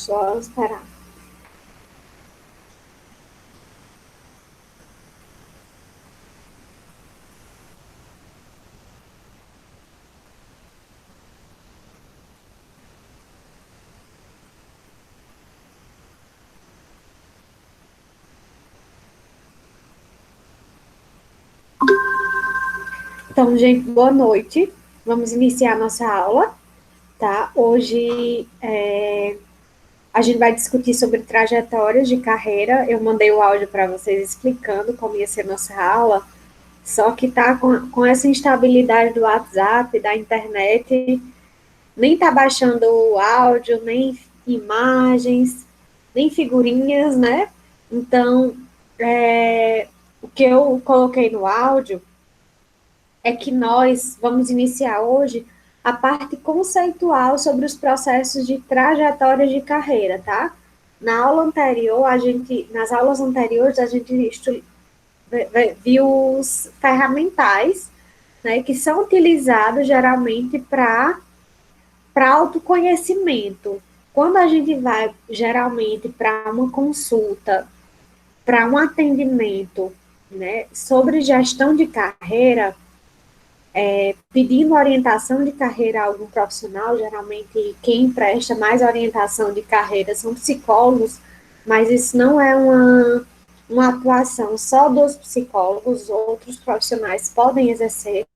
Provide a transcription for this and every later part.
Só esperar. Então, gente, boa noite. Vamos iniciar nossa aula, tá? Hoje a gente vai discutir sobre trajetórias de carreira. Eu mandei o áudio para vocês explicando como ia ser nossa aula, só que tá com essa instabilidade do WhatsApp, da internet, nem tá baixando o áudio, nem imagens, nem figurinhas, né? Então, o que eu coloquei no áudio é que nós vamos iniciar hoje a parte conceitual sobre os processos de trajetória de carreira, tá? Na aula anterior, nas aulas anteriores, a gente viu os ferramentais, né, que são utilizados geralmente para autoconhecimento. Quando a gente vai geralmente para uma consulta, para um atendimento, né, sobre gestão de carreira, pedindo orientação de carreira a algum profissional, geralmente quem presta mais orientação de carreira são psicólogos, mas isso não é uma atuação só dos psicólogos, outros profissionais podem exercer.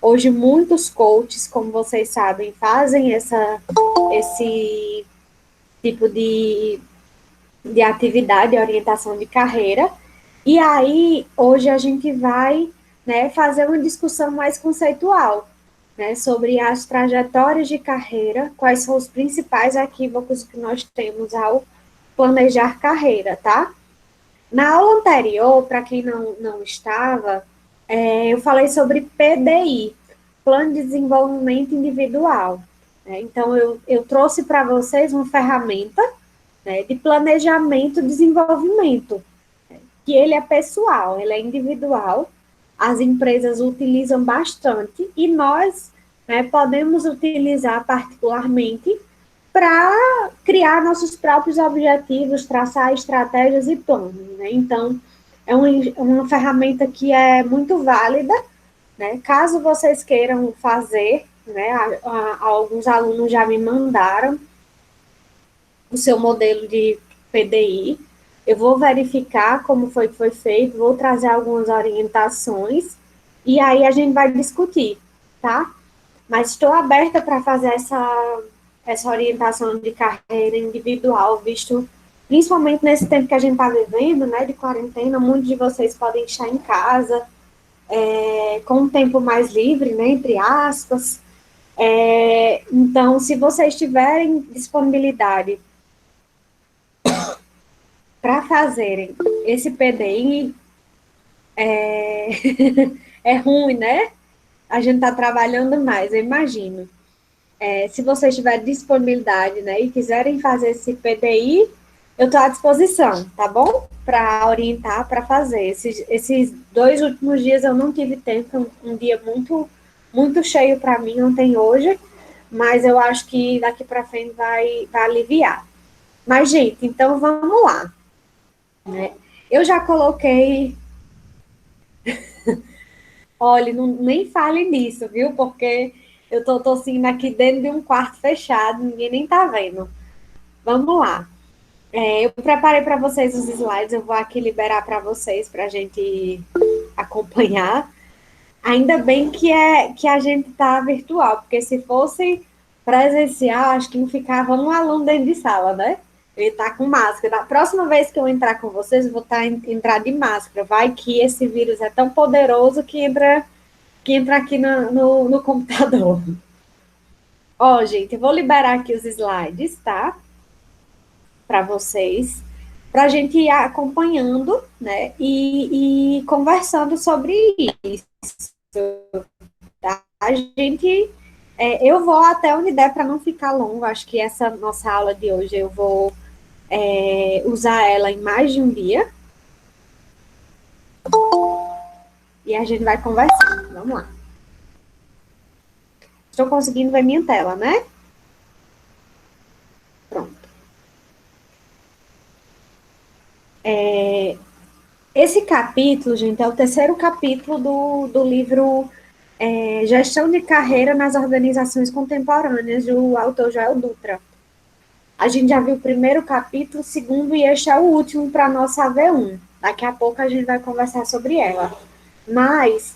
Hoje, muitos coaches, como vocês sabem, fazem esse tipo de atividade, de orientação de carreira. E aí, hoje a gente vai, né, fazer uma discussão mais conceitual, né, sobre as trajetórias de carreira, quais são os principais equívocos que nós temos ao planejar carreira, tá? Na aula anterior, para quem não estava, eu falei sobre PDI, Plano de Desenvolvimento Individual. Né? Então, eu trouxe para vocês uma ferramenta, né, de planejamento e desenvolvimento, que ele é pessoal, ele é individual, as empresas utilizam bastante e nós, né, podemos utilizar particularmente para criar nossos próprios objetivos, traçar estratégias e planos. Né? Então, é uma ferramenta que é muito válida, né? Caso vocês queiram fazer, né, alguns alunos já me mandaram o seu modelo de PDI. Eu vou verificar como foi que foi feito, vou trazer algumas orientações e aí a gente vai discutir, tá? Mas estou aberta para fazer essa orientação de carreira individual, visto principalmente nesse tempo que a gente está vivendo, né, de quarentena, muitos de vocês podem estar em casa, com um tempo mais livre, né, entre aspas. Então, se vocês tiverem disponibilidade para fazerem esse PDI, é, é ruim, né? A gente está trabalhando mais, eu imagino. Se vocês tiverem disponibilidade, né, e quiserem fazer esse PDI, eu estou à disposição, tá bom? Para orientar, para fazer. Esses 2 últimos dias eu não tive tempo, um dia muito cheio para mim, ontem e hoje, mas eu acho que daqui para frente vai aliviar. Mas, gente, então vamos lá. Né? Eu já coloquei. Olha, nem fale nisso, viu? Porque eu tô tossindo aqui dentro de um quarto fechado, ninguém nem tá vendo. Vamos lá. Eu preparei para vocês os slides, eu vou aqui liberar para vocês para a gente acompanhar. Ainda bem que a gente tá virtual, porque se fosse presencial, acho que não ficava um aluno dentro de sala, né? Eu ia estar com máscara. Da próxima vez que eu entrar com vocês, eu vou entrar de máscara. Vai que esse vírus é tão poderoso que entra aqui no computador. Ó, gente, eu vou liberar aqui os slides, tá? Para vocês, para a gente ir acompanhando, né? E conversando sobre isso. Tá? A gente, eu vou até onde der para não ficar longo. Acho que essa nossa aula de hoje eu vou usar ela em mais de um dia e a gente vai conversando. Vamos lá. Estou conseguindo ver minha tela, né? Pronto. Esse capítulo, gente, é o terceiro capítulo do livro Gestão de Carreira nas Organizações Contemporâneas, do autor Joel Dutra. A gente já viu o primeiro capítulo, o segundo, e este é o último para a nossa V1. Daqui a pouco a gente vai conversar sobre ela. Mas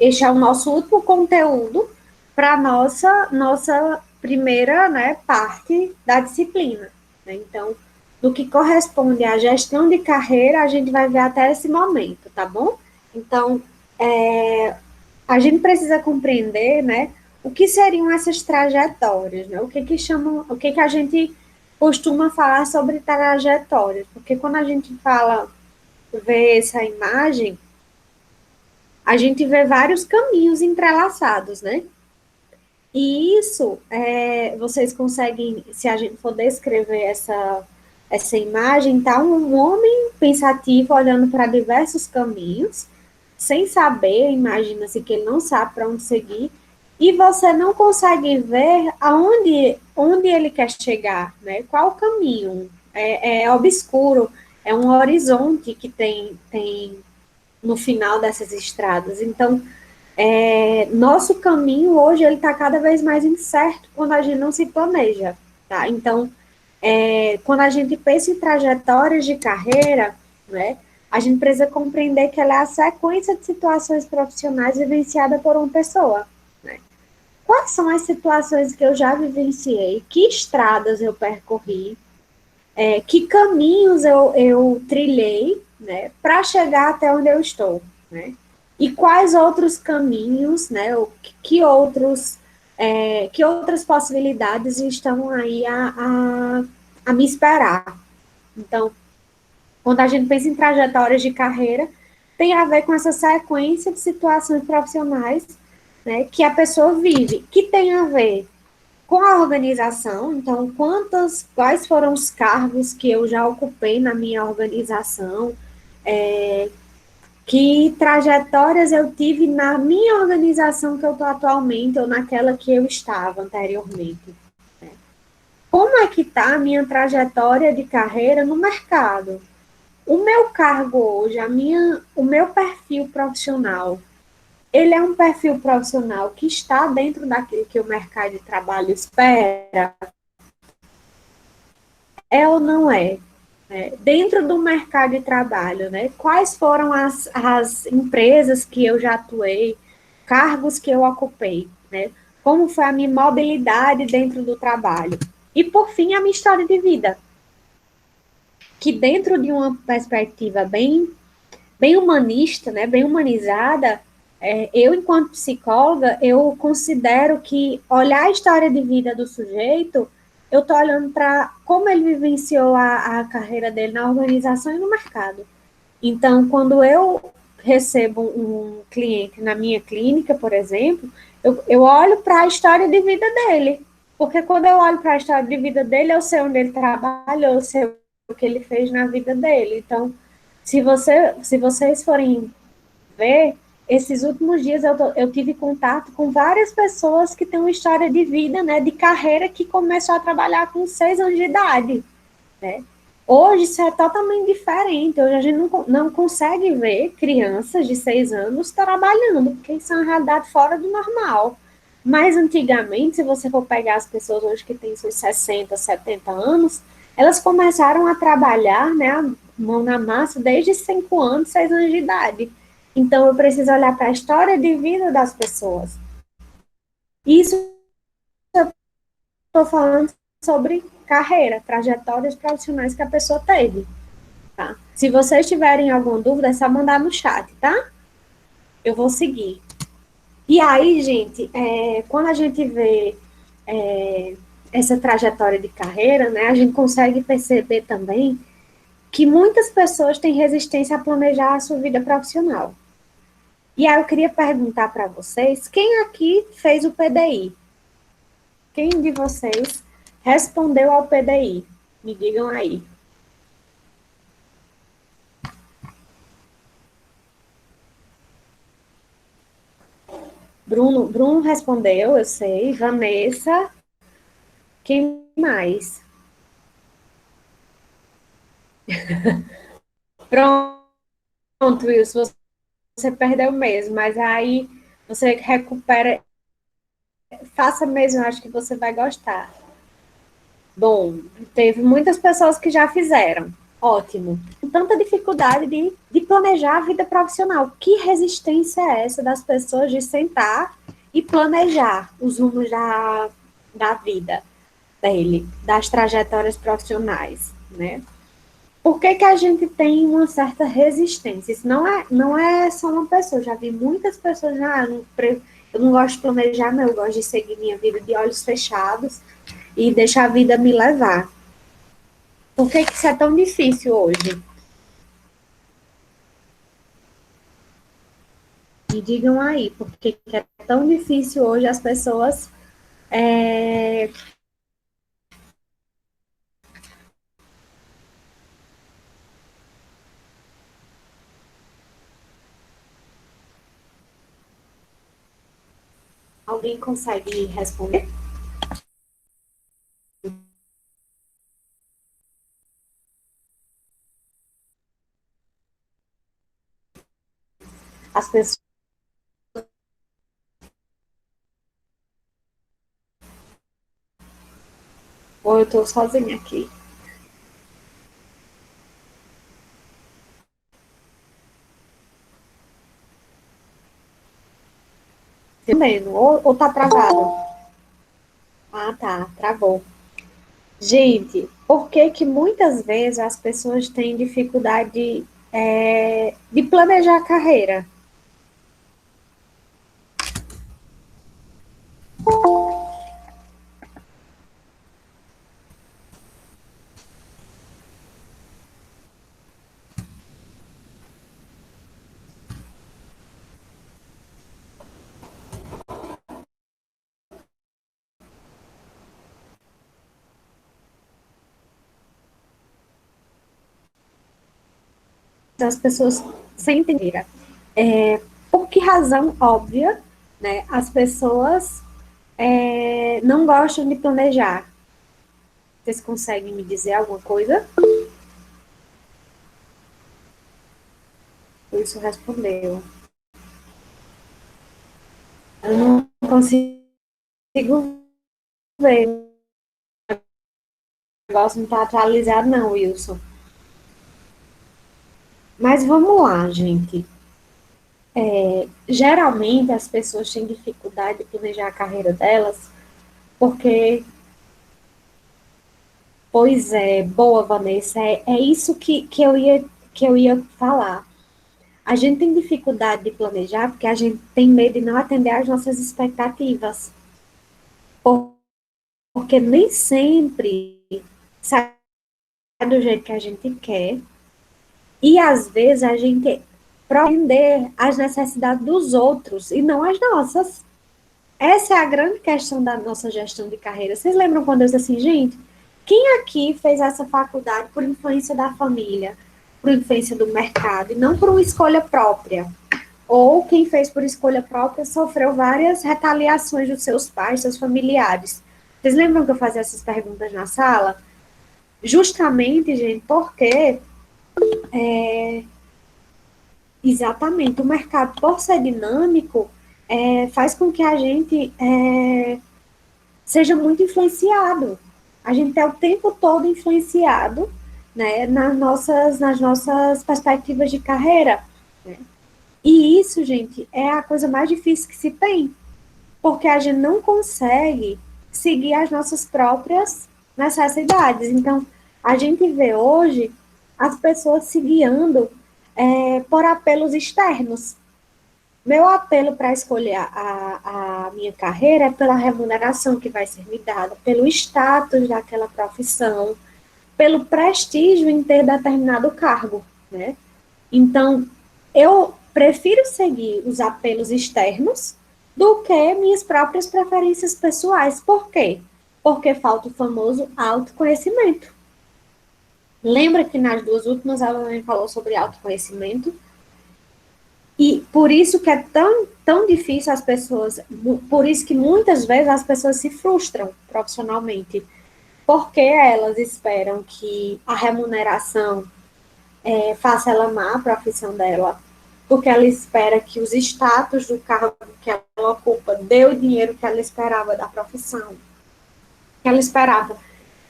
este é o nosso último conteúdo para a nossa primeira, né, parte da disciplina. Né? Então, no que corresponde à gestão de carreira, a gente vai ver até esse momento, tá bom? Então, a gente precisa compreender, né, o que seriam essas trajetórias, né? O que a gente costuma falar sobre trajetórias? Porque quando a gente vê essa imagem, a gente vê vários caminhos entrelaçados, né? E isso, vocês conseguem, se a gente for descrever essa imagem, tá um homem pensativo olhando para diversos caminhos, sem saber, imagina-se que ele não sabe para onde seguir, e você não consegue ver onde ele quer chegar, né? Qual o caminho? É obscuro, é um horizonte que tem no final dessas estradas. Então, nosso caminho hoje ele está cada vez mais incerto quando a gente não se planeja, tá? Então, quando a gente pensa em trajetórias de carreira, né, a gente precisa compreender que ela é a sequência de situações profissionais vivenciada por uma pessoa, né? Quais são as situações que eu já vivenciei? Que estradas eu percorri? Que caminhos eu trilhei, né, para chegar até onde eu estou, né? E quais outros caminhos, né, que outras possibilidades estão aí a me esperar. Então, quando a gente pensa em trajetórias de carreira, tem a ver com essa sequência de situações profissionais, né, que a pessoa vive, que tem a ver com a organização, então, quais foram os cargos que eu já ocupei na minha organização, que trajetórias eu tive na minha organização que eu estou atualmente ou naquela que eu estava anteriormente. Como é que está a minha trajetória de carreira no mercado? O meu cargo hoje, o meu perfil profissional, ele é um perfil profissional que está dentro daquilo que o mercado de trabalho espera? É ou não é? Dentro do mercado de trabalho, né? Quais foram as empresas que eu já atuei, cargos que eu ocupei, né? Como foi a minha mobilidade dentro do trabalho? E, por fim, a minha história de vida, que dentro de uma perspectiva bem humanista, né, bem humanizada, eu, enquanto psicóloga, eu considero que olhar a história de vida do sujeito, eu estou olhando para como ele vivenciou a carreira dele na organização e no mercado. Então, quando eu recebo um cliente na minha clínica, por exemplo, eu olho para a história de vida dele. Porque quando eu olho para a história de vida dele, eu sei onde ele trabalha, eu sei o que ele fez na vida dele. Então, se vocês forem ver, esses últimos dias eu tive contato com várias pessoas que têm uma história de vida, né, de carreira, que começou a trabalhar com 6 anos de idade, né? Hoje isso é totalmente diferente. Hoje a gente não consegue ver crianças de 6 anos trabalhando, porque isso é uma realidade fora do normal. Mas antigamente, se você for pegar as pessoas hoje que têm seus 60, 70 anos, elas começaram a trabalhar, né, a mão na massa desde 5 anos, 6 anos de idade. Então eu preciso olhar para a história de vida das pessoas. Isso eu estou falando sobre carreira, trajetórias profissionais que a pessoa teve. Tá? Se vocês tiverem alguma dúvida, é só mandar no chat, tá? Eu vou seguir. E aí, gente, quando a gente vê essa trajetória de carreira, né, a gente consegue perceber também que muitas pessoas têm resistência a planejar a sua vida profissional. E aí eu queria perguntar para vocês, quem aqui fez o PDI? Quem de vocês respondeu ao PDI? Me digam aí. Bruno respondeu, eu sei. Vanessa, quem mais? Pronto, Wilson, você perdeu mesmo, mas aí você recupera, faça mesmo, acho que você vai gostar. Bom, teve muitas pessoas que já fizeram. Ótimo. Tanta dificuldade de planejar a vida profissional. Que resistência é essa das pessoas de sentar e planejar os rumos da vida dele, das trajetórias profissionais, né? Por que, que a gente tem uma certa resistência? Isso não é só uma pessoa. Eu já vi muitas pessoas, eu não gosto de planejar, não, eu gosto de seguir minha vida de olhos fechados e deixar a vida me levar. Por que, que isso é tão difícil hoje? Me digam aí, por que, que é tão difícil hoje as pessoas. É... Alguém consegue responder? As pessoas. Ou eu estou sozinha aqui? Entendendo? Ou tá travado? Ah, tá, travou. Gente, por que que muitas vezes as pessoas têm dificuldade de planejar a carreira? As pessoas sentem. Por que razão óbvia, né? As pessoas não gostam de planejar. Vocês conseguem me dizer alguma coisa? Isso respondeu. Eu não consigo ver. O negócio não está atualizado, não, Wilson. Mas vamos lá, gente. Geralmente as pessoas têm dificuldade de planejar a carreira delas, porque, pois é, boa, Vanessa, é isso que eu ia falar. A gente tem dificuldade de planejar porque a gente tem medo de não atender às nossas expectativas. Porque nem sempre sai do jeito que a gente quer. E às vezes a gente atender às necessidades dos outros e não as nossas. Essa é a grande questão da nossa gestão de carreira. Vocês lembram quando eu disse assim, gente, quem aqui fez essa faculdade por influência da família, por influência do mercado, e não por uma escolha própria? Ou quem fez por escolha própria sofreu várias retaliações dos seus pais, seus familiares. Vocês lembram que eu fazia essas perguntas na sala? Justamente, gente, porque exatamente o mercado, por ser dinâmico, faz com que a gente seja muito influenciado. A gente é o tempo todo influenciado, né, nas nossas perspectivas de carreira. Né? E isso, gente, é a coisa mais difícil que se tem, porque a gente não consegue seguir as nossas próprias necessidades. Então, a gente vê hoje as pessoas se guiando por apelos externos. Meu apelo para escolher a minha carreira é pela remuneração que vai ser me dada, pelo status daquela profissão, pelo prestígio em ter determinado cargo, né? Então, eu prefiro seguir os apelos externos do que minhas próprias preferências pessoais. Por quê? Porque falta o famoso autoconhecimento. Lembra que nas duas últimas aulas a gente falou sobre autoconhecimento? E por isso que é tão difícil as pessoas, por isso que muitas vezes as pessoas se frustram profissionalmente, porque elas esperam que a remuneração faça ela amar a profissão dela, porque ela espera que os status do cargo que ela ocupa dê o dinheiro que ela esperava da profissão, que ela esperava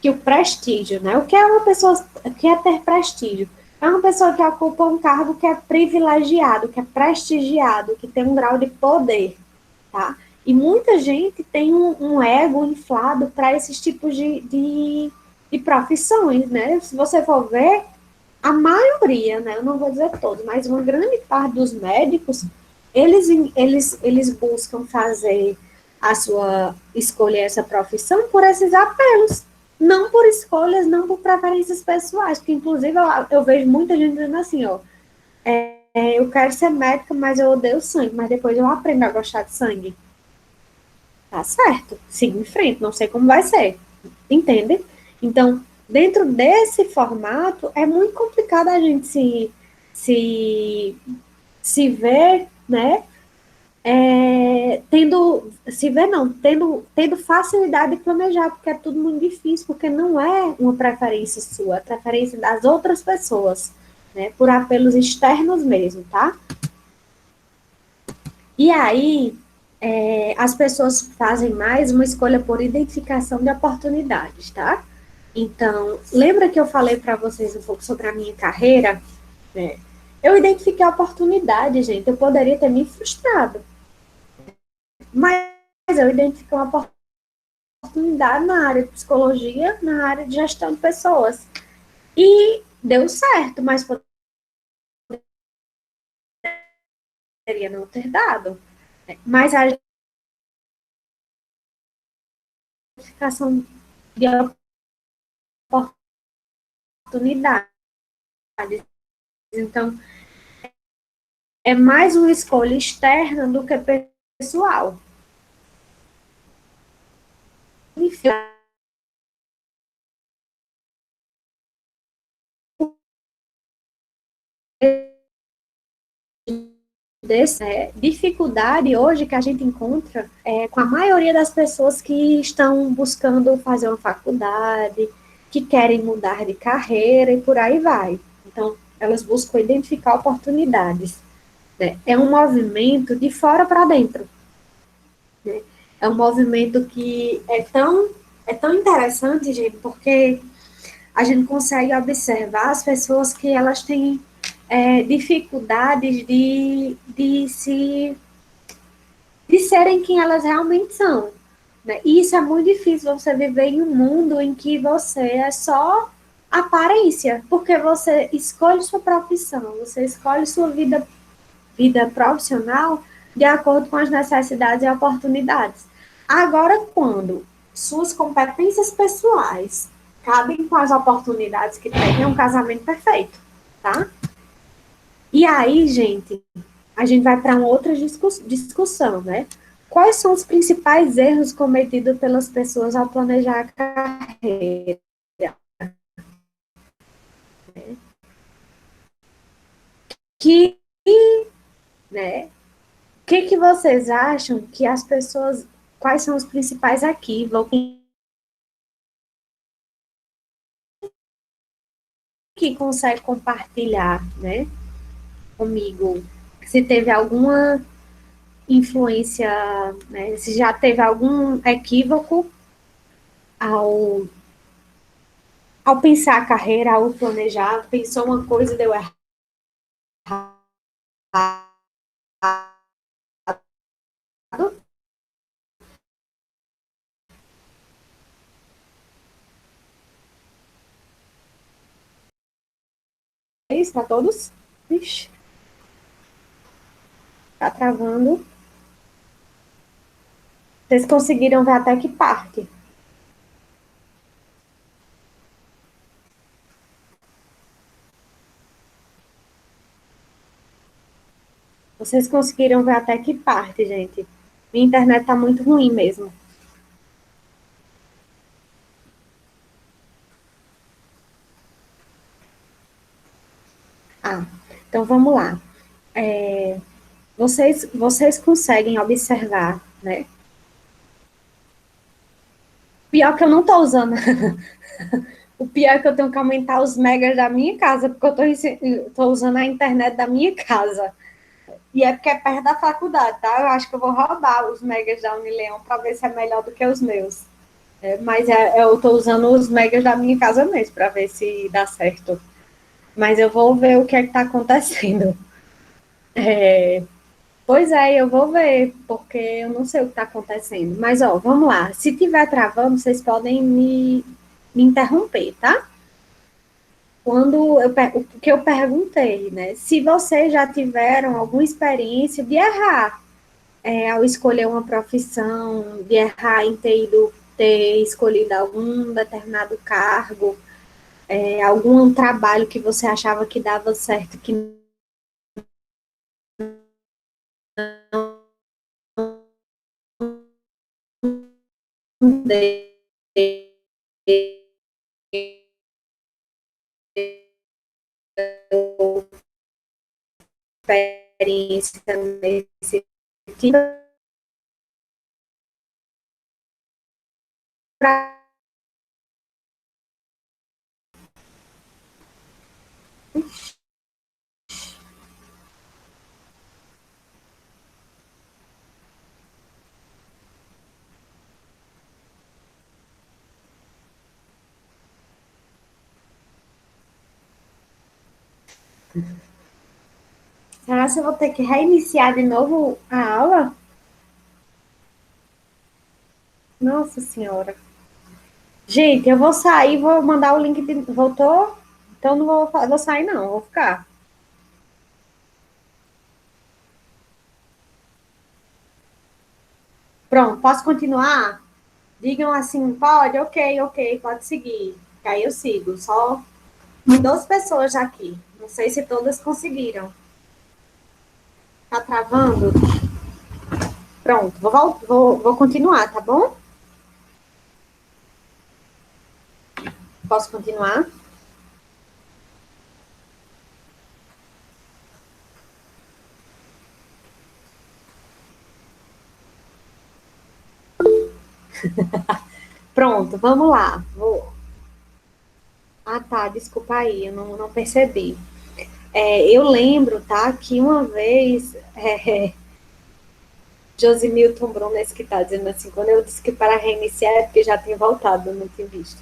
que o prestígio, né? O que é uma pessoa que é ter prestígio? É uma pessoa que ocupa um cargo que é privilegiado, que é prestigiado, que tem um grau de poder, tá? E muita gente tem um ego inflado para esses tipos de profissões, né? Se você for ver, a maioria, né? Eu não vou dizer todos, mas uma grande parte dos médicos, eles buscam fazer a sua escolher essa profissão por esses apelos, não por escolhas, não por preferências pessoais, porque inclusive eu vejo muita gente dizendo assim, ó, eu quero ser médica, mas eu odeio sangue, mas depois eu aprendo a gostar de sangue. Tá certo, siga em frente, não sei como vai ser, entende? Então, dentro desse formato, é muito complicado a gente se, se ver, né? Se ver não, tendo facilidade de planejar, porque é tudo muito difícil, porque não é uma preferência sua, é preferência das outras pessoas, né? Por apelos externos mesmo, tá? E aí, as pessoas fazem mais uma escolha por identificação de oportunidades, tá? Então, lembra que eu falei para vocês um pouco sobre a minha carreira? É, eu identifiquei a oportunidade, gente. Eu poderia ter me frustrado, mas eu identifiquei uma oportunidade na área de psicologia, na área de gestão de pessoas. E deu certo, mas poderia não ter dado. Mas a identificação de oportunidades. Então, é mais uma escolha externa do que pessoal. Enfim, dificuldade hoje que a gente encontra com a maioria das pessoas que estão buscando fazer uma faculdade, que querem mudar de carreira e por aí vai. Então, elas buscam identificar oportunidades. Né? É um movimento de fora para dentro. Né? É um movimento que é tão interessante, gente, porque a gente consegue observar as pessoas que elas têm dificuldades de serem quem elas realmente são. Né? E isso é muito difícil, você viver em um mundo em que você é só aparência, porque você escolhe sua profissão, você escolhe sua vida profissional de acordo com as necessidades e oportunidades. Agora, quando suas competências pessoais cabem com as oportunidades que tem, é um casamento perfeito, tá? E aí, gente, a gente vai para uma outra discussão, né? Quais são os principais erros cometidos pelas pessoas ao planejar a carreira? Que, né? O que vocês acham que as pessoas, quais são os principais equívocos que consegue compartilhar, né, comigo? Se teve alguma influência, né, se já teve algum equívoco ao, ao pensar a carreira, ao planejar, pensou uma coisa e deu errado. É isso para todos? Ixi, tá travando. Vocês conseguiram ver até que parte? Vocês conseguiram ver até que parte, gente? Minha internet tá muito ruim mesmo. Ah, então vamos lá. Vocês conseguem observar, né? Pior que eu não estou usando, O pior é que eu tenho que aumentar os megas da minha casa, porque eu tô usando a internet da minha casa. E é porque é perto da faculdade, tá? Eu acho que eu vou roubar os megas da Unileão para ver se é melhor do que os meus. Mas eu estou usando os megas da minha casa mesmo, para ver se dá certo. Mas eu vou ver o que é que está acontecendo. É, pois é, eu vou ver, porque eu não sei o que está acontecendo. Mas, ó, vamos lá. Se tiver travando, vocês podem me interromper, tá? O que eu perguntei, né? Se vocês já tiveram alguma experiência de errar ao escolher uma profissão, de errar em ter escolhido algum determinado cargo, algum trabalho que você achava que dava certo, que não deu experiência nesse tipo, pra... Será que eu vou ter que reiniciar de novo a aula? Nossa Senhora. Gente, eu vou sair, vou mandar o link de... Voltou? Então não vou sair não, vou ficar. Pronto, posso continuar? Digam assim, pode, ok, pode seguir. Que aí eu sigo. Só 12 pessoas já aqui. Não sei se todas conseguiram. Tá travando? Pronto, vou continuar, tá bom? Posso continuar? Pronto, vamos lá. Ah, tá, desculpa aí, eu não percebi. Eu lembro, tá, que uma vez, Josimilton Brunes que está dizendo assim, quando eu disse que para reiniciar é porque já tinha voltado, não tinha visto.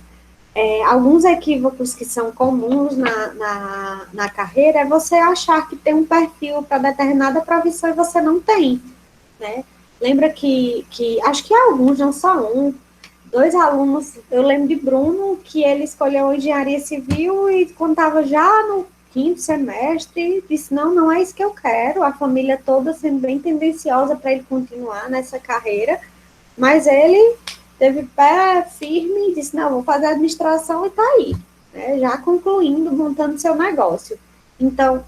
Alguns equívocos que são comuns na carreira é você achar que tem um perfil para determinada profissão e você não tem, né? Lembra que acho que alguns, não só um, dois alunos, eu lembro de Bruno, que ele escolheu engenharia civil e quando estava já no quinto semestre, disse, não é isso que eu quero, a família toda sendo bem tendenciosa para ele continuar nessa carreira, mas ele teve pé firme e disse, não, vou fazer administração e está aí, né, já concluindo, montando seu negócio. Então,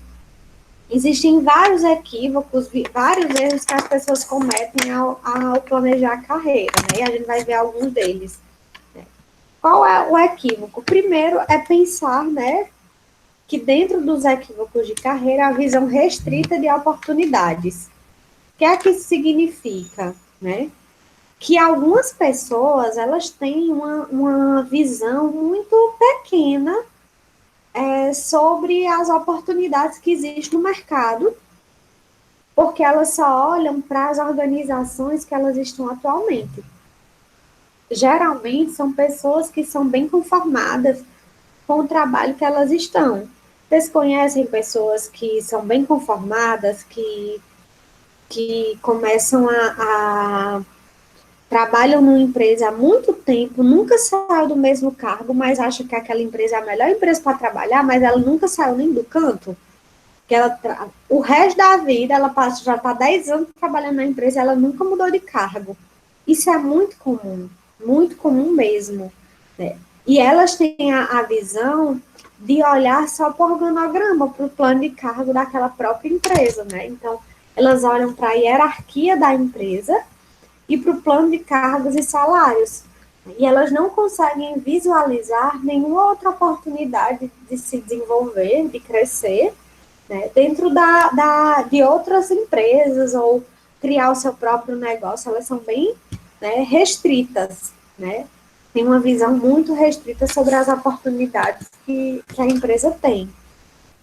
existem vários equívocos, vários erros que as pessoas cometem ao planejar a carreira, né, e a gente vai ver alguns deles. Qual é o equívoco? Primeiro é pensar, né, que dentro dos equívocos de carreira, a visão restrita de oportunidades. O que é que isso significa, né? Que algumas pessoas, elas têm uma visão muito pequena sobre as oportunidades que existem no mercado, porque elas só olham para as organizações que elas estão atualmente. Geralmente, são pessoas que são bem conformadas com o trabalho que elas estão. Vocês conhecem pessoas que são bem conformadas, que começam a trabalham numa empresa há muito tempo, nunca saiu do mesmo cargo, mas acha que aquela empresa é a melhor empresa para trabalhar, mas ela nunca saiu nem do canto. Que o resto da vida, ela passa, já está 10 anos trabalhando na empresa, ela nunca mudou de cargo. Isso é muito comum mesmo. Né? E elas têm a visão de olhar só para o organograma, para o plano de cargo daquela própria empresa. Né? Então, elas olham para a hierarquia da empresa e para o plano de cargos e salários. E elas não conseguem visualizar nenhuma outra oportunidade de se desenvolver, de crescer, né, dentro de outras empresas ou criar o seu próprio negócio. Elas são bem, né, restritas, né? tem uma visão muito restrita sobre as oportunidades que a empresa tem.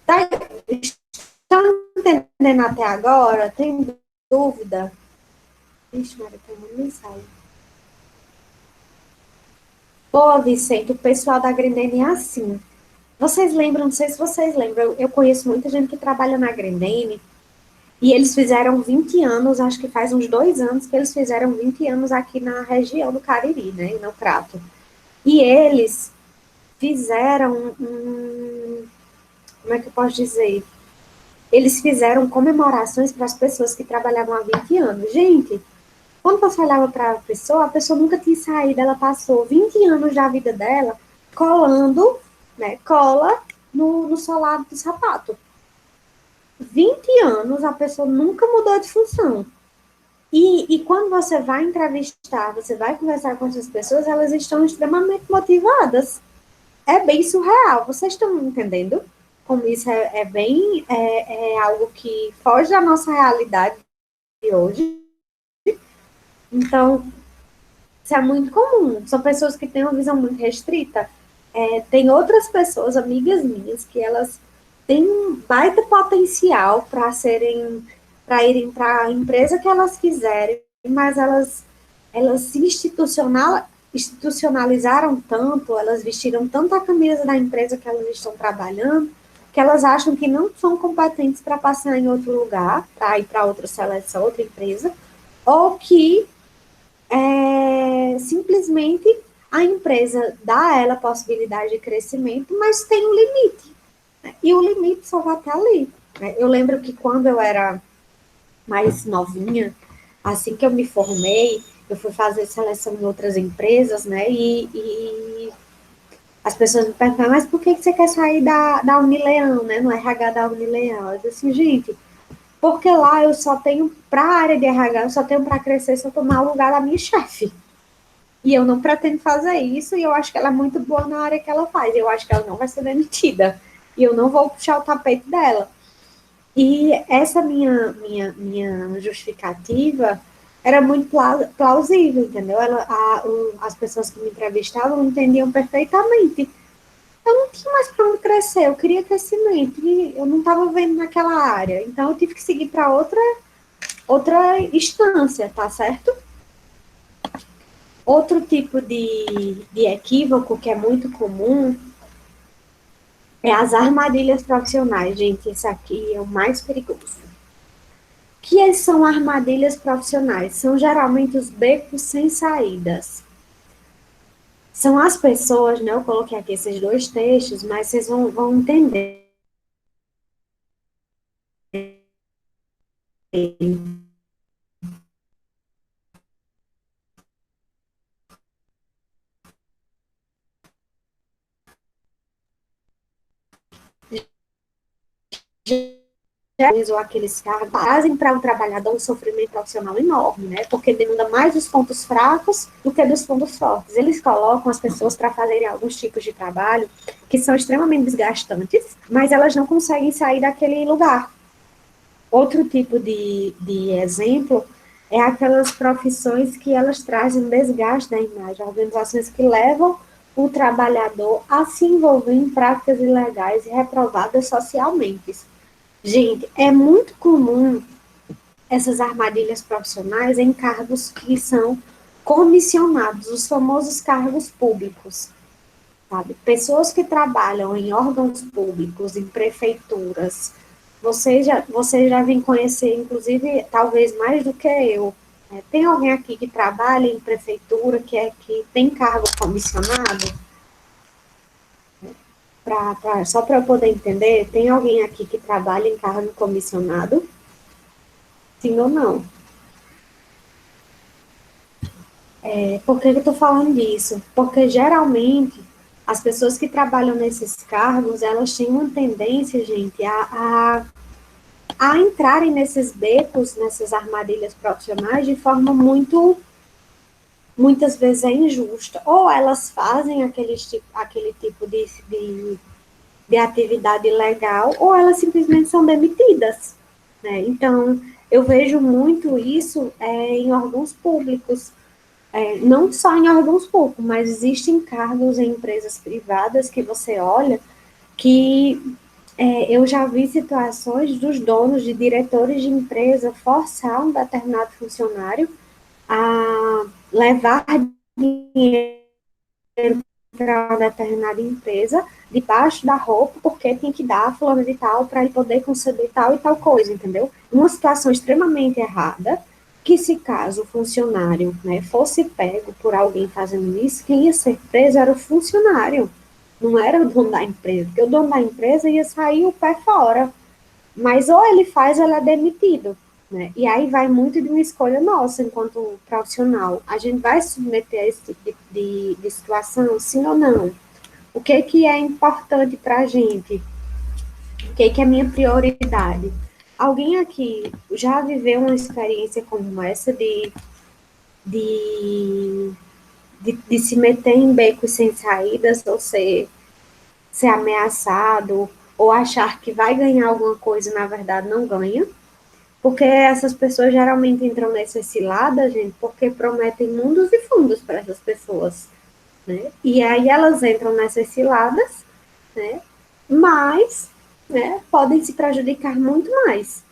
Tá, estão entendendo até agora? Tem dúvida? Ixi, Maria, tem uma mensagem. Pô, Vicente, o pessoal da Grendene é assim. Vocês lembram, não sei se vocês lembram, eu conheço muita gente que trabalha na Grendene e eles fizeram 20 anos, acho que faz uns 2 anos que eles fizeram 20 anos aqui na região do Cariri, né, no Crato. E eles fizeram, como é que eu posso dizer? Eles fizeram comemorações para as pessoas que trabalhavam há 20 anos. Gente, quando você olhava para a pessoa nunca tinha saído, ela passou 20 anos da vida dela colando, né, cola no solado do sapato. 20 anos, a pessoa nunca mudou de função. E quando você vai entrevistar, você vai conversar com essas pessoas, elas estão extremamente motivadas. É bem surreal. Vocês estão entendendo como isso é bem algo que foge da nossa realidade de hoje? Então, isso é muito comum. São pessoas que têm uma visão muito restrita. Tem outras pessoas, amigas minhas, que elas têm um baita potencial para irem para a empresa que elas quiserem, mas elas se institucionalizaram tanto, elas vestiram tanto a camisa da empresa que elas estão trabalhando, que elas acham que não são competentes para passar em outro lugar, para ir para outra seleção, outra empresa, ou que simplesmente a empresa dá a ela a possibilidade de crescimento, mas tem um limite. Né? E o limite só vai até ali. Né? Eu lembro que quando eu era mais novinha, assim que eu me formei, eu fui fazer seleção em outras empresas, né? E as pessoas me perguntavam, mas por que você quer sair da Unileão, né? No RH da Unileão? Eu disse assim, gente, porque lá eu só tenho, para a área de RH, eu só tenho para crescer se eu tomar o lugar da minha chefe. E eu não pretendo fazer isso, e eu acho que ela é muito boa na área que ela faz. Eu acho que ela não vai ser demitida. E eu não vou puxar o tapete dela. E essa minha justificativa era muito plausível, entendeu? As pessoas que me entrevistavam entendiam perfeitamente. Eu não tinha mais para onde crescer, eu queria crescimento, e eu não estava vendo naquela área. Então, eu tive que seguir para outra instância, tá certo? Outro tipo de equívoco que é muito comum é as armadilhas profissionais. Gente, esse aqui é o mais perigoso. O que são armadilhas profissionais? São geralmente os becos sem saídas. São as pessoas, né? Eu coloquei aqui esses dois textos, mas vocês vão entender. Ou aqueles cargos trazem para o trabalhador um sofrimento profissional enorme, né? Porque demanda mais dos pontos fracos do que dos pontos fortes. Eles colocam as pessoas para fazerem alguns tipos de trabalho que são extremamente desgastantes, mas elas não conseguem sair daquele lugar. Outro tipo de exemplo é aquelas profissões que elas trazem um desgaste da imagem, organizações que levam o trabalhador a se envolver em práticas ilegais e reprovadas socialmente. Gente, é muito comum essas armadilhas profissionais em cargos que são comissionados, os famosos cargos públicos, sabe? Pessoas que trabalham em órgãos públicos, em prefeituras, você já vem conhecer, inclusive, talvez mais do que eu. Tem alguém aqui que trabalha em prefeitura, que tem cargo comissionado? Só para eu poder entender, tem alguém aqui que trabalha em cargo comissionado? Sim ou não? Por que eu estou falando disso? Porque geralmente as pessoas que trabalham nesses cargos, elas têm uma tendência, gente, a entrarem nesses becos, nessas armadilhas profissionais de forma muitas vezes é injusta. Ou elas fazem aquele tipo de atividade ilegal, ou elas simplesmente são demitidas. Né? Então, eu vejo muito isso em órgãos públicos. não só em órgãos públicos, mas existem cargos em empresas privadas que você olha que eu já vi situações dos donos, de diretores de empresa, forçar um determinado funcionário a levar dinheiro para uma determinada empresa debaixo da roupa, porque tem que dar a fulano de tal para ele poder conceder tal e tal coisa, entendeu? Uma situação extremamente errada, que se caso o funcionário, né, fosse pego por alguém fazendo isso, quem ia ser preso era o funcionário, não era o dono da empresa, porque o dono da empresa ia sair o pé fora, mas ou ele faz ou ele é demitido, né? E aí vai muito de uma escolha nossa, enquanto profissional. A gente vai se submeter a esse tipo de situação, sim ou não? O que é importante para a gente? O que é minha prioridade? Alguém aqui já viveu uma experiência como essa de, de se meter em becos sem saídas, ou ser ameaçado, ou achar que vai ganhar alguma coisa e, na verdade, não ganha? Porque essas pessoas geralmente entram nessa cilada, gente, porque prometem mundos e fundos para essas pessoas, né? E aí elas entram nessas ciladas, né? Mas, né, podem se prejudicar muito mais,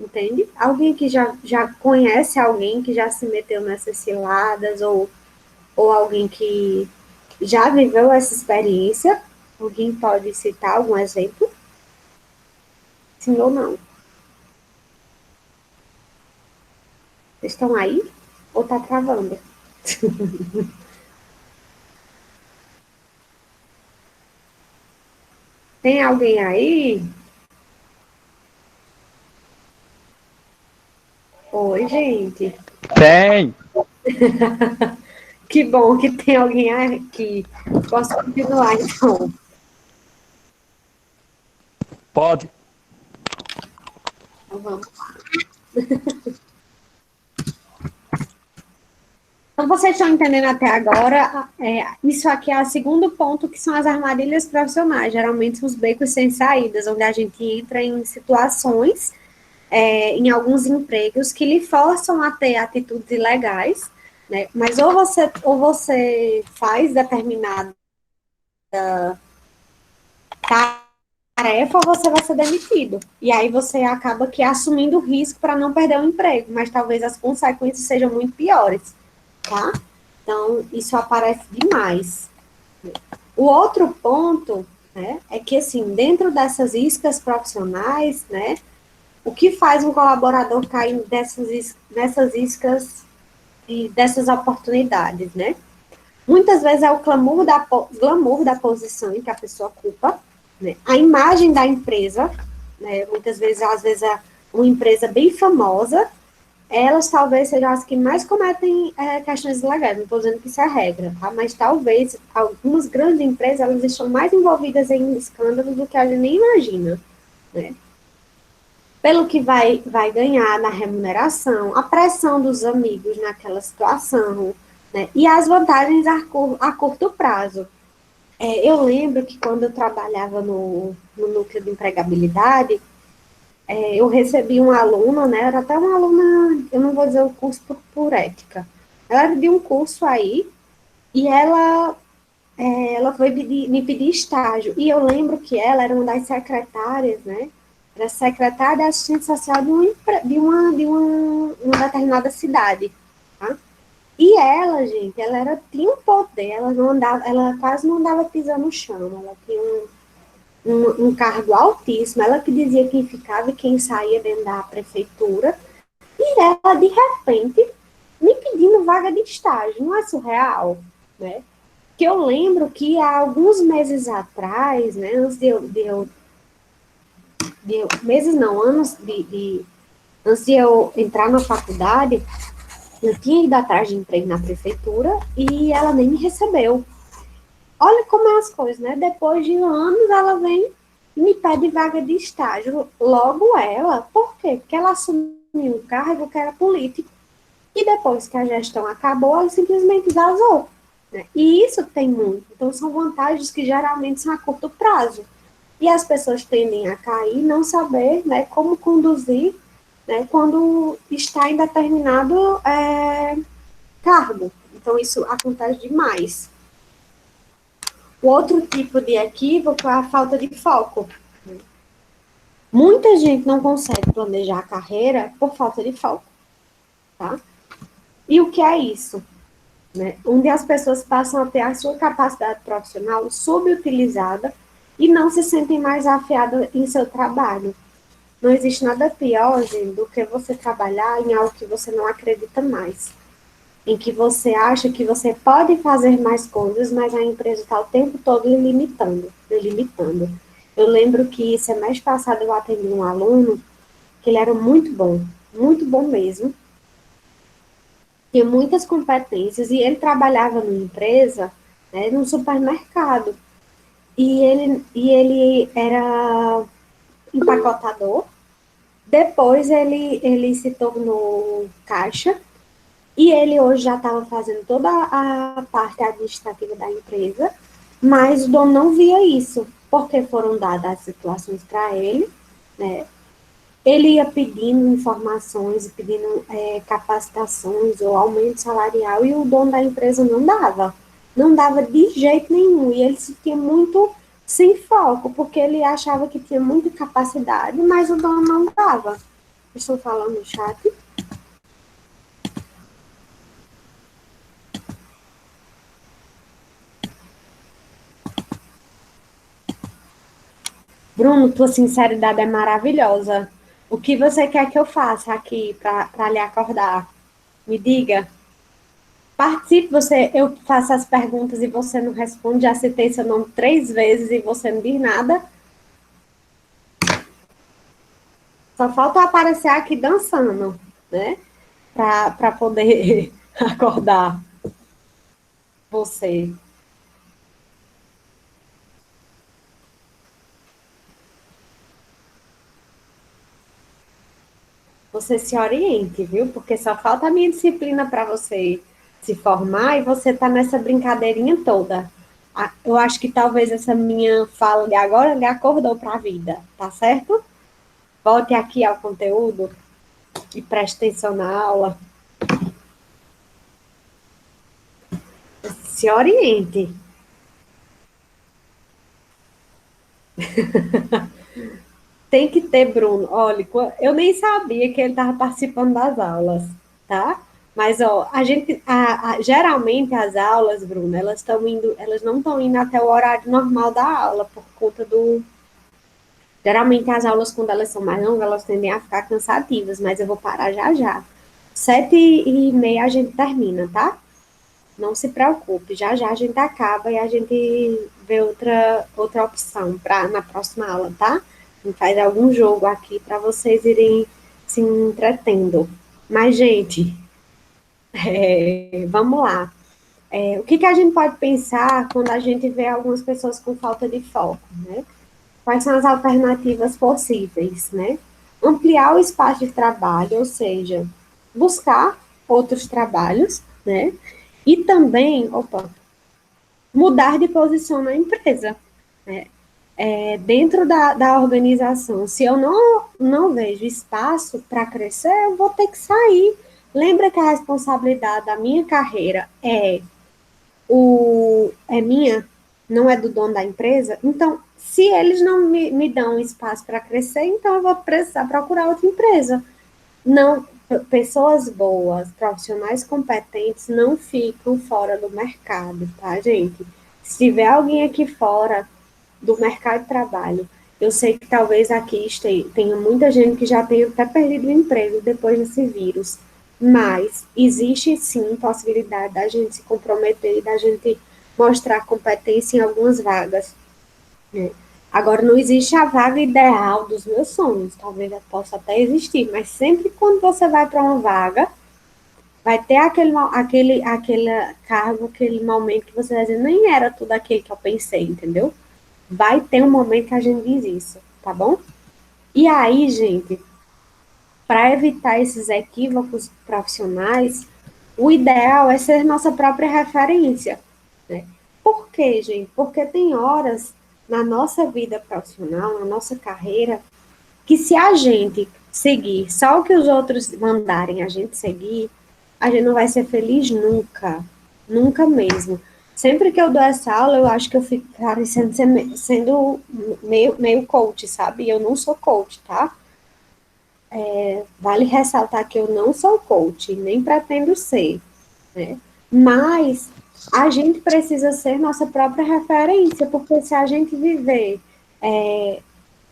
entende? Alguém que já conhece alguém que já se meteu nessas ciladas, ou alguém que já viveu essa experiência, alguém pode citar algum exemplo? Sim ou não? Vocês estão aí? Ou tá travando? Tem alguém aí? Oi, gente. Tem, Que bom que tem alguém aqui. Posso continuar, então. pode. Então, vamos. Então, vocês estão entendendo até agora, isso aqui é o segundo ponto, que são as armadilhas profissionais. Geralmente, são os becos sem saídas, onde a gente entra em situações, em alguns empregos, que lhe forçam a ter atitudes ilegais, né? Mas ou você faz determinada tarefa ou você vai ser demitido. E aí você acaba que assumindo o risco para não perder o emprego, mas talvez as consequências sejam muito piores, tá? Então, isso aparece demais. O outro ponto, né, é que, assim, dentro dessas iscas profissionais, né, o que faz um colaborador cair nessas iscas e dessas oportunidades, né? Muitas vezes é o glamour da posição em que a pessoa ocupa, né? A imagem da empresa, né? Muitas vezes, às vezes, é uma empresa bem famosa, elas talvez sejam as que mais cometem questões ilegais, não estou dizendo que isso é a regra, tá? Mas talvez algumas grandes empresas, elas estão mais envolvidas em escândalos do que a gente nem imagina, né? Pelo que vai ganhar na remuneração, a pressão dos amigos naquela situação, né? E as vantagens a curto prazo. Eu lembro que quando eu trabalhava no núcleo de empregabilidade, eu recebi uma aluna, né? Era até uma aluna, eu não vou dizer o curso por ética. Ela era de um curso aí, e ela foi me pedir estágio. E eu lembro que ela era uma das secretárias, né? Era secretária de assistente social de uma determinada cidade, tá? E ela, gente, tinha um poder, ela não andava, ela quase não andava pisando no chão, ela tinha um cargo altíssimo, ela que dizia quem ficava e quem saía dentro da prefeitura, e ela, de repente, me pedindo vaga de estágio, não é surreal, né? Que eu lembro que há alguns meses atrás, né, antes meses não, anos antes de eu entrar na faculdade, eu tinha ido atrás de emprego na prefeitura e ela nem me recebeu. Olha como é as coisas, né? Depois de anos, ela vem e me pede vaga de estágio. Logo ela, por quê? Porque ela assumiu um cargo que era político. E depois que a gestão acabou, ela simplesmente vazou, né? E isso tem muito. Então, são vantagens que geralmente são a curto prazo. E as pessoas tendem a cair e não saber, né, como conduzir, né, quando está em determinado cargo. Então, isso acontece demais. O outro tipo de equívoco é a falta de foco. Muita gente não consegue planejar a carreira por falta de foco, tá? E o que é isso? Né? Onde as pessoas passam a ter a sua capacidade profissional subutilizada e não se sentem mais afiadas em seu trabalho. Não existe nada pior, gente, do que você trabalhar em algo que você não acredita mais. Em que você acha que você pode fazer mais coisas, mas a empresa está o tempo todo lhe limitando. Eu lembro que semestre passado eu atendi um aluno que ele era muito bom mesmo, tinha muitas competências e ele trabalhava numa empresa, né, num supermercado. E ele era empacotador. Depois ele se tornou caixa e ele hoje já estava fazendo toda a parte administrativa da empresa, mas o dono não via isso, porque foram dadas as situações para ele, né? Ele ia pedindo informações, pedindo capacitações ou aumento salarial e o dono da empresa não dava. Não dava de jeito nenhum. E ele se sentia muito sem foco, porque ele achava que tinha muita capacidade, mas o dono não dava. Estou falando no chat. Bruno, tua sinceridade é maravilhosa. O que você quer que eu faça aqui para lhe acordar? Me diga. Participe, eu faço as perguntas e você não responde. Já citei seu nome 3 vezes e você não diz nada. Só falta aparecer aqui dançando, né? Para poder acordar você. Você se oriente, viu? Porque só falta a minha disciplina para você se formar e você tá nessa brincadeirinha toda. Eu acho que talvez essa minha fala de agora lhe acordou para a vida, tá certo? Volte aqui ao conteúdo e preste atenção na aula. Se oriente. Tem que ter, Bruno. Olha, eu nem sabia que ele estava participando das aulas, tá? Mas, ó, geralmente as aulas, Bruno, elas não estão indo até o horário normal da aula, por conta do. Geralmente as aulas, quando elas são mais longas, elas tendem a ficar cansativas, mas eu vou parar já já. 7h30 a gente termina, tá? Não se preocupe, já já a gente acaba e a gente vê outra opção na próxima aula, tá? A gente faz algum jogo aqui para vocês irem se entretendo. Mas, gente, vamos lá. O que a gente pode pensar quando a gente vê algumas pessoas com falta de foco, né? Quais são as alternativas possíveis, né? Ampliar o espaço de trabalho, ou seja, buscar outros trabalhos, né? E também, mudar de posição na empresa, né? Dentro da organização. Se eu não vejo espaço para crescer, eu vou ter que sair. Lembra que a responsabilidade da minha carreira é minha, não é do dono da empresa? Então, se eles não me dão espaço para crescer, então eu vou precisar procurar outra empresa. Não, pessoas boas, profissionais competentes não ficam fora do mercado, tá, gente? Se tiver alguém aqui fora do mercado de trabalho, eu sei que talvez aqui tenha muita gente que já tenha até perdido o emprego depois desse vírus, mas existe sim possibilidade da gente se comprometer e da gente mostrar competência em algumas vagas, né? Agora, não existe a vaga ideal dos meus sonhos, talvez possa até existir, mas sempre quando você vai para uma vaga, vai ter aquele cargo, aquele momento que você vai dizer, nem era tudo aquilo que eu pensei, entendeu? Vai ter um momento que a gente diz isso, tá bom? E aí, gente, para evitar esses equívocos profissionais, o ideal é ser nossa própria referência, né? Por quê, gente? Porque tem horas na nossa vida profissional, na nossa carreira, que se a gente seguir só o que os outros mandarem a gente seguir, a gente não vai ser feliz nunca. Nunca mesmo. Sempre que eu dou essa aula, eu acho que eu fico parecendo sendo meio coach, sabe? E eu não sou coach, tá? Vale ressaltar que eu não sou coach, nem pretendo ser, né? Mas a gente precisa ser nossa própria referência, porque se a gente viver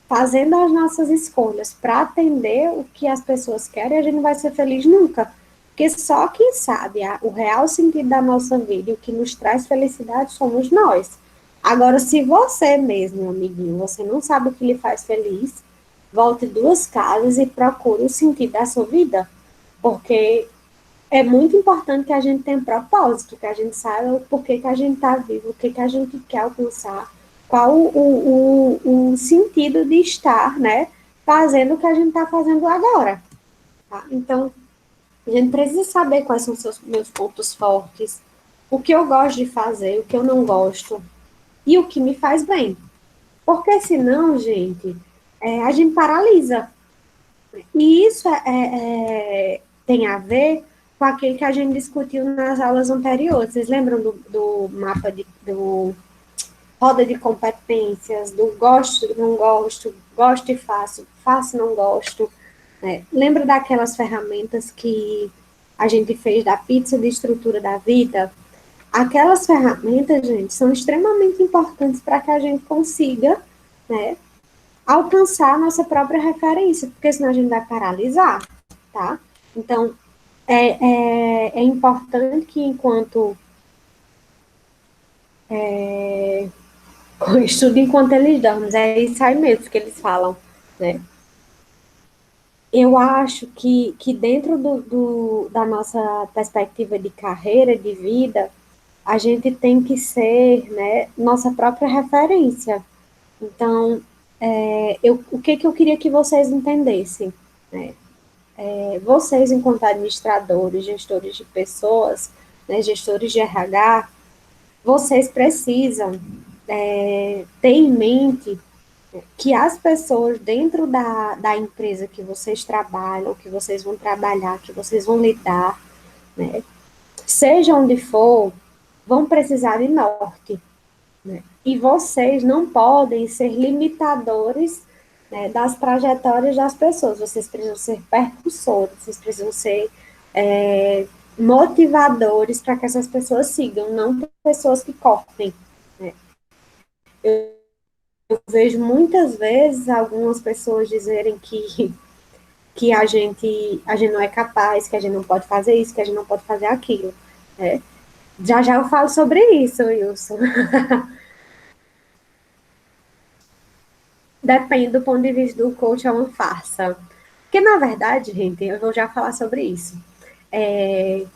fazendo as nossas escolhas para atender o que as pessoas querem, a gente não vai ser feliz nunca. Porque só quem sabe o real sentido da nossa vida e o que nos traz felicidade somos nós. Agora, se você mesmo, amiguinho, você não sabe o que lhe faz feliz, volte duas casas e procure o sentido da sua vida. Porque é muito importante que a gente tenha um propósito, que a gente saiba o porquê que a gente está vivo, o que a gente quer alcançar, qual o sentido de estar, né, fazendo o que a gente está fazendo agora. Tá? Então, a gente precisa saber quais são os meus pontos fortes, o que eu gosto de fazer, o que eu não gosto, e o que me faz bem. Porque senão, gente, a gente paralisa. E isso tem a ver com aquilo que a gente discutiu nas aulas anteriores. Vocês lembram do mapa do roda de competências, do gosto, não gosto, gosto e faço, faço, não gosto. Né? Lembra daquelas ferramentas que a gente fez da pizza de estrutura da vida? Aquelas ferramentas, gente, são extremamente importantes para que a gente consiga, né, alcançar a nossa própria referência, porque senão a gente vai paralisar, tá? Então, é importante que enquanto estudo enquanto eles dormem, é isso aí mesmo que eles falam, né? Eu acho que dentro da nossa perspectiva de carreira, de vida, a gente tem que ser, né, nossa própria referência. Então, o que eu queria que vocês entendessem, né? Vocês, enquanto administradores, gestores de pessoas, né, gestores de RH, vocês precisam ter em mente que as pessoas dentro da empresa que vocês trabalham, que vocês vão trabalhar, que vocês vão lidar, né, seja onde for, vão precisar de norte. Né? E vocês não podem ser limitadores, né, das trajetórias das pessoas. Vocês precisam ser percussores, vocês precisam ser motivadores para que essas pessoas sigam, não pessoas que cortem. Né? Eu vejo muitas vezes algumas pessoas dizerem que a gente não é capaz, que a gente não pode fazer isso, que a gente não pode fazer aquilo. Né? Já já eu falo sobre isso, Wilson. Depende do ponto de vista do coach, é uma farsa. Porque, na verdade, gente, eu vou já falar sobre isso. É,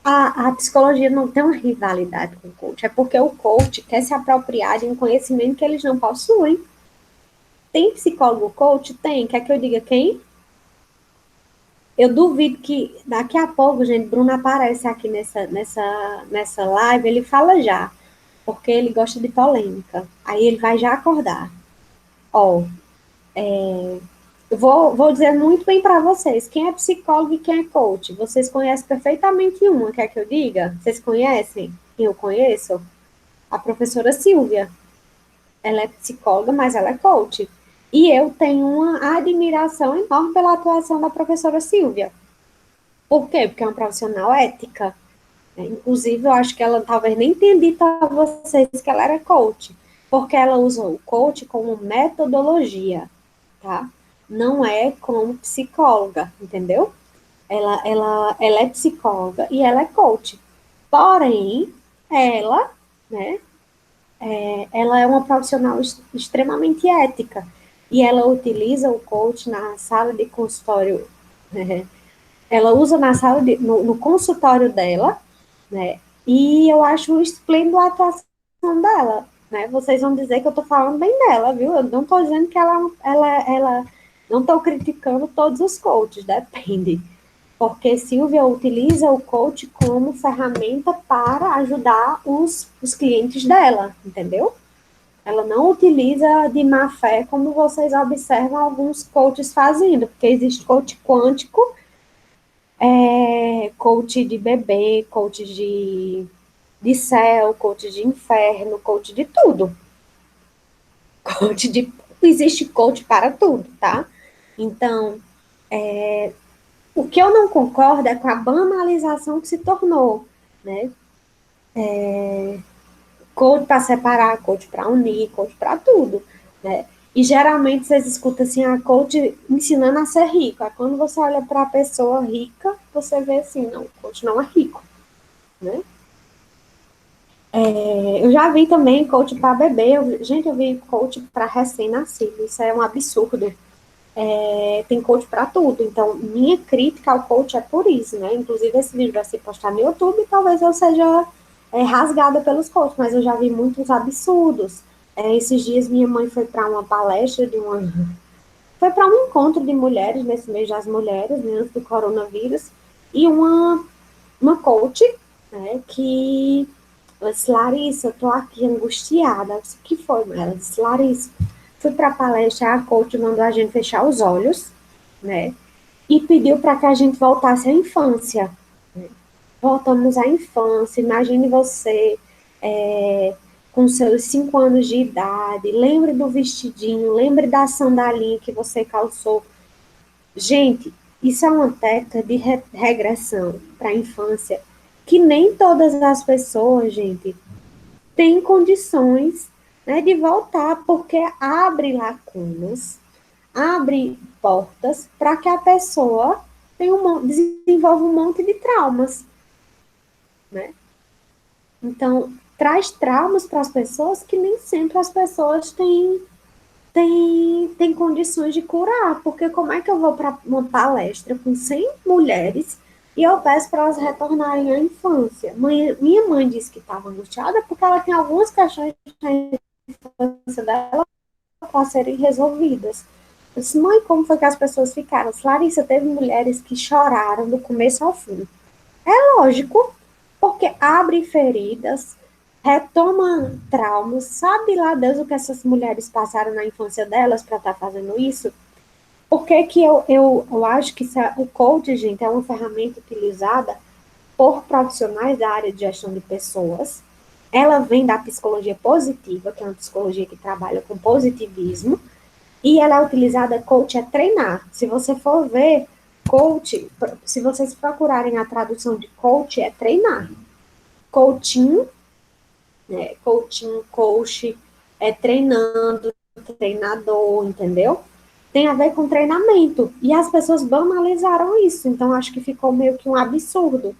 a psicologia não tem uma rivalidade com o coach, é porque o coach quer se apropriar de um conhecimento que eles não possuem. Tem psicólogo coach? Tem. Quer que eu diga quem? Eu duvido que daqui a pouco, gente, Bruno aparece aqui nessa live, ele fala já, porque ele gosta de polêmica. Aí ele vai já acordar. Ó, vou dizer muito bem para vocês. Quem é psicólogo e quem é coach? Vocês conhecem perfeitamente uma, quer que eu diga? Vocês conhecem? Quem eu conheço? A professora Silvia. Ela é psicóloga, mas ela é coach. E eu tenho uma admiração enorme pela atuação da professora Silvia. Por quê? Porque é uma profissional ética. Inclusive, eu acho que ela talvez nem tenha dito a vocês que ela era coach, porque ela usa o coach como metodologia, tá? Não é como psicóloga, entendeu? Ela é psicóloga e ela é coach. Porém, ela, né, ela é uma profissional extremamente ética e ela utiliza o coach na sala de consultório, ela usa na sala no consultório dela, né? E eu acho esplêndido a atuação dela, né? Vocês vão dizer que eu tô falando bem dela, viu? Eu não tô dizendo que ela não tô criticando todos os coaches, depende. Porque Silvia utiliza o coach como ferramenta para ajudar os clientes dela, entendeu? Ela não utiliza de má fé, como vocês observam alguns coaches fazendo, porque existe coach quântico Coach de bebê, coach de céu, coach de inferno, coach de tudo. Coach de. Existe coach para tudo, tá? Então, o que eu não concordo é com a banalização que se tornou, né? Coach para separar, coach para unir, coach para tudo, né? E geralmente vocês escutam assim, a coach ensinando a ser rico. Aí quando você olha para a pessoa rica, você vê assim, não, o coach não é rico, né? Eu já vi também coach para bebê. Gente, eu vi coach para recém-nascido. Isso é um absurdo. Tem coach para tudo. Então, minha crítica ao coach é por isso, né? Inclusive, esse vídeo vai ser postado no YouTube e talvez eu seja rasgada pelos coaches, mas eu já vi muitos absurdos. Esses dias, minha mãe foi para uma palestra de uma. Foi para um encontro de mulheres, nesse mês das mulheres, né, antes do coronavírus, e uma coach, né, que ela disse, Larissa, eu tô aqui angustiada. Eu disse, o que foi? Ela disse, Larissa, fui para a palestra, a coach mandou a gente fechar os olhos, né? E pediu para que a gente voltasse à infância. Né? Voltamos à infância. Imagine você com seus 5 anos de idade, lembre do vestidinho, lembre da sandalinha que você calçou. Gente, isso é uma técnica de regressão para a infância que nem todas as pessoas, gente, tem condições, né, de voltar, porque abre lacunas, abre portas para que a pessoa desenvolva um monte de traumas, né? Então, traz traumas para as pessoas que nem sempre as pessoas têm condições de curar, porque como é que eu vou para uma palestra com 100 mulheres e eu peço para elas retornarem à infância? Minha mãe disse que estava angustiada porque ela tem algumas questões dela para serem resolvidas. Eu disse, mãe, como foi que as pessoas ficaram? Larissa, teve mulheres que choraram do começo ao fim. É lógico, porque abre feridas, retoma traumas, sabe lá Deus o que essas mulheres passaram na infância delas para estar fazendo isso? Por que que eu acho que o coach, gente, é uma ferramenta utilizada por profissionais da área de gestão de pessoas. Ela vem da psicologia positiva, que é uma psicologia que trabalha com positivismo, e ela é utilizada, coach é treinar. Se você for ver, coach, se vocês procurarem a tradução de coach, é treinar. Coaching, né? Coaching, coach, é treinando, treinador, entendeu? Tem a ver com treinamento. E as pessoas banalizaram isso, então acho que ficou meio que um absurdo.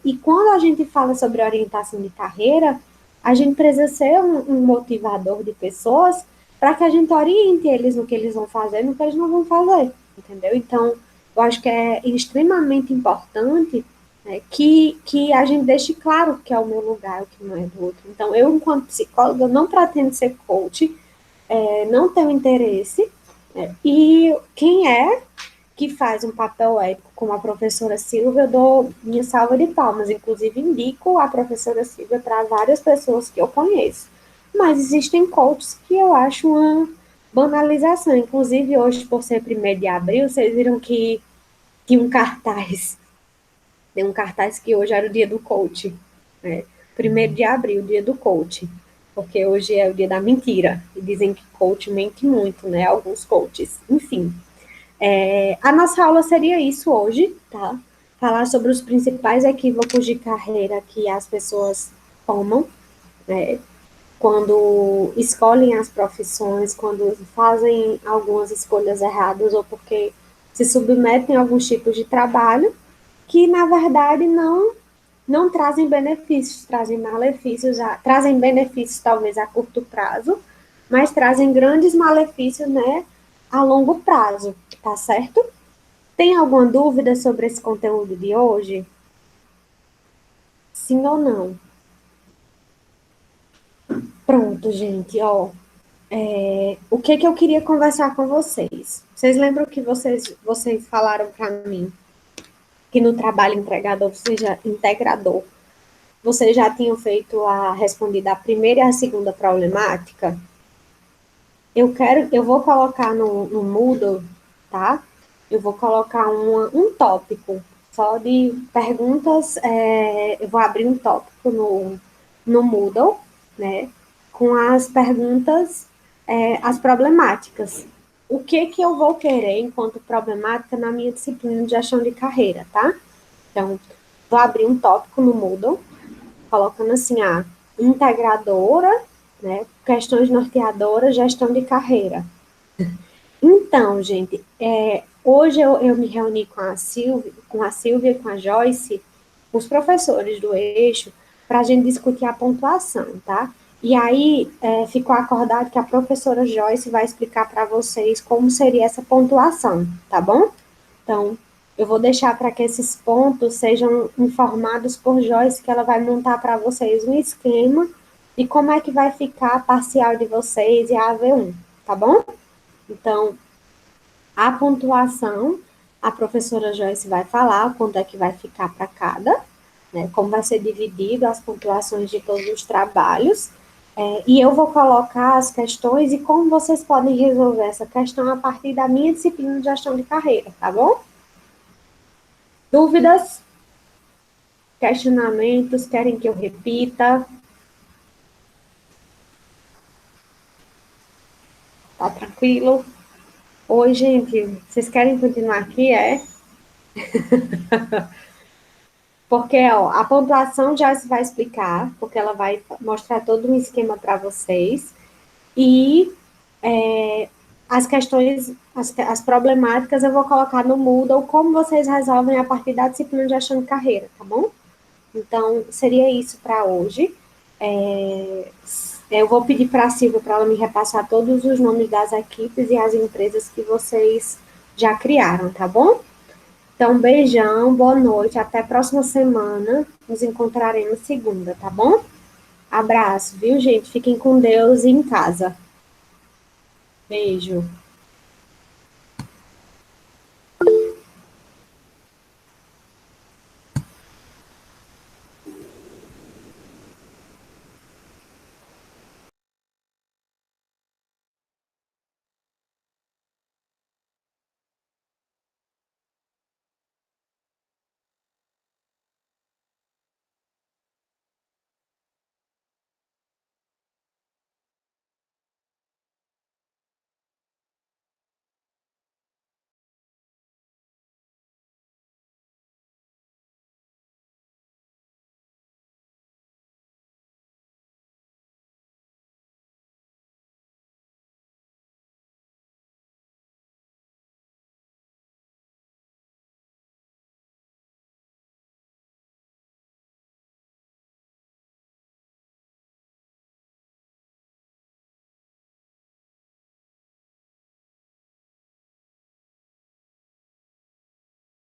E quando a gente fala sobre orientação de carreira, a gente precisa ser um motivador de pessoas para que a gente oriente eles no que eles vão fazer e no que eles não vão fazer, entendeu? Então, eu acho que é extremamente importante, né, que a gente deixe claro o que é o meu lugar, o que não é do outro. Então, eu, enquanto psicóloga, não pretendo ser coach, não tenho interesse, e quem que faz um papel ético como a professora Silvia, eu dou minha salva de palmas. Inclusive, indico a professora Silvia para várias pessoas que eu conheço. Mas existem coaches que eu acho uma banalização. Inclusive, hoje, por ser 1º de abril, vocês viram que tinha um cartaz. Tem um cartaz que hoje era o dia do coach. Né? 1º de abril, dia do coach. Porque hoje é o dia da mentira. E dizem que coach mente muito, né? Alguns coaches. Enfim. A nossa aula seria isso hoje, tá? Falar sobre os principais equívocos de carreira que as pessoas tomam, né? Quando escolhem as profissões, quando fazem algumas escolhas erradas ou porque se submetem a alguns tipos de trabalho que, na verdade, não trazem benefícios, trazem malefícios, trazem benefícios talvez a curto prazo, mas trazem grandes malefícios, né, a longo prazo, tá certo? Tem alguma dúvida sobre esse conteúdo de hoje? Sim ou não? Pronto, gente, ó. O que que eu queria conversar com vocês? Vocês lembram que vocês falaram para mim que no trabalho entregador, seja integrador, vocês já tinham respondido a primeira e a segunda problemática? Eu vou colocar no Moodle, tá? Eu vou colocar um tópico. só de perguntas. Eu vou abrir um tópico no Moodle, né? Com as perguntas, as problemáticas. O que eu vou querer enquanto problemática na minha disciplina de gestão de carreira, tá? Então, vou abrir um tópico no Moodle, colocando assim, integradora, né? Questões norteadoras, gestão de carreira. Então, gente, hoje eu me reuni com a Silvia e com a Joyce, os professores do eixo, para a gente discutir a pontuação, tá? E aí ficou acordado que a professora Joyce vai explicar para vocês como seria essa pontuação, tá bom? Então, eu vou deixar para que esses pontos sejam informados por Joyce, que ela vai montar para vocês um esquema de como é que vai ficar a parcial de vocês e a AV1, tá bom? Então, a pontuação, a professora Joyce vai falar quanto é que vai ficar para cada, né, como vai ser dividido as pontuações de todos os trabalhos, e eu vou colocar as questões e como vocês podem resolver essa questão a partir da minha disciplina de gestão de carreira, tá bom? Dúvidas? Questionamentos? Querem que eu repita? Tá tranquilo? Oi, gente, vocês querem continuar aqui, Porque, ó, a pontuação já se vai explicar, porque ela vai mostrar todo um esquema para vocês. E as questões, as problemáticas eu vou colocar no Moodle, como vocês resolvem a partir da disciplina de gestão de carreira, tá bom? Então, seria isso para hoje. Eu vou pedir para a Silvia para ela me repassar todos os nomes das equipes e as empresas que vocês já criaram, tá bom? Então, beijão, boa noite, até a próxima semana. Nos encontraremos segunda, tá bom? Abraço, viu, gente? Fiquem com Deus e em casa. Beijo.